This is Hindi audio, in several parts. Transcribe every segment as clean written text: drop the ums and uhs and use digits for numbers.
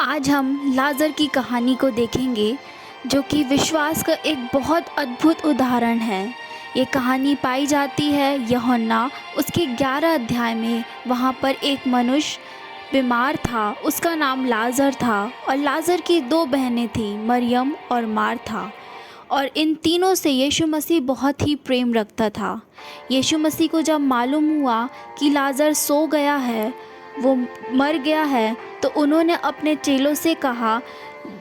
आज हम लाज़र की कहानी को देखेंगे, जो कि विश्वास का एक बहुत अद्भुत उदाहरण है। ये कहानी पाई जाती है यूहन्ना उसके 11 अध्याय में। वहाँ पर एक मनुष्य बीमार था, उसका नाम लाज़र था, और लाज़र की 2 बहनें थीं, मरियम और मार्था। और इन तीनों से यीशु मसीह बहुत ही प्रेम रखता था। यीशु मसीह को जब मालूम हुआ कि लाज़र सो गया है, वो मर गया है, तो उन्होंने अपने चेलों से कहा,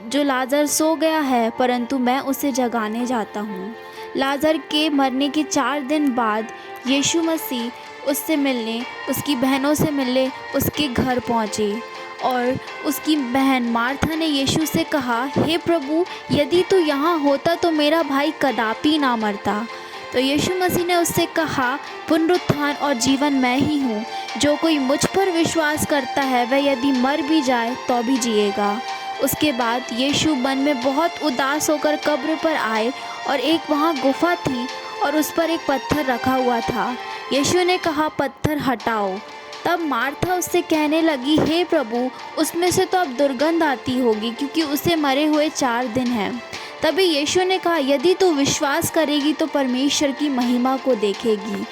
जो लाज़र सो गया है परंतु मैं उसे जगाने जाता हूँ। लाज़र के मरने के 4 दिन बाद यीशु मसीह उससे मिलने, उसकी बहनों से मिलने उसके घर पहुँचे। और उसकी बहन मार्था ने यीशु से कहा, हे प्रभु, यदि तू यहाँ होता तो मेरा भाई कदापि ना मरता। तो यीशु मसीह ने उससे कहा, पुनरुत्थान और जीवन मैं ही हूँ। जो कोई मुझ पर विश्वास करता है वह यदि मर भी जाए तो भी जिएगा। उसके बाद यीशु मन में बहुत उदास होकर कब्र पर आए, और एक वहाँ गुफा थी और उस पर एक पत्थर रखा हुआ था। यीशु ने कहा, पत्थर हटाओ। तब मार्था उससे कहने लगी, हे प्रभु, उसमें से तो अब दुर्गंध आती होगी, क्योंकि उसे मरे हुए 4 दिन हैं। तभी यीशु ने कहा, यदि तू विश्वास करेगी तो परमेश्वर की महिमा को देखेगी।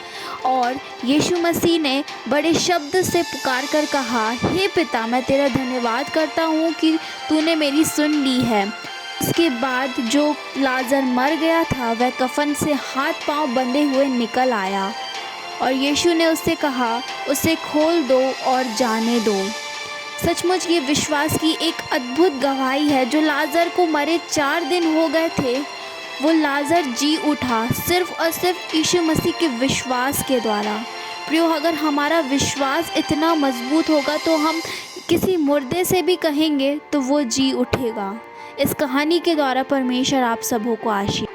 और यीशु मसीह ने बड़े शब्द से पुकार कर कहा, हे पिता, मैं तेरा धन्यवाद करता हूँ कि तूने मेरी सुन ली है। उसके बाद जो लाज़र मर गया था वह कफन से हाथ पांव बंधे हुए निकल आया, और यीशु ने उससे कहा, उसे खोल दो और जाने दो। सचमुच ये विश्वास की एक अद्भुत गवाही है। जो लाज़र को मरे 4 दिन हो गए थे, वो लाज़र जी उठा, सिर्फ़ और सिर्फ यीशु मसीह के विश्वास के द्वारा। प्रियो, अगर हमारा विश्वास इतना मजबूत होगा तो हम किसी मुर्दे से भी कहेंगे तो वो जी उठेगा। इस कहानी के द्वारा परमेश्वर आप सबों को आशीष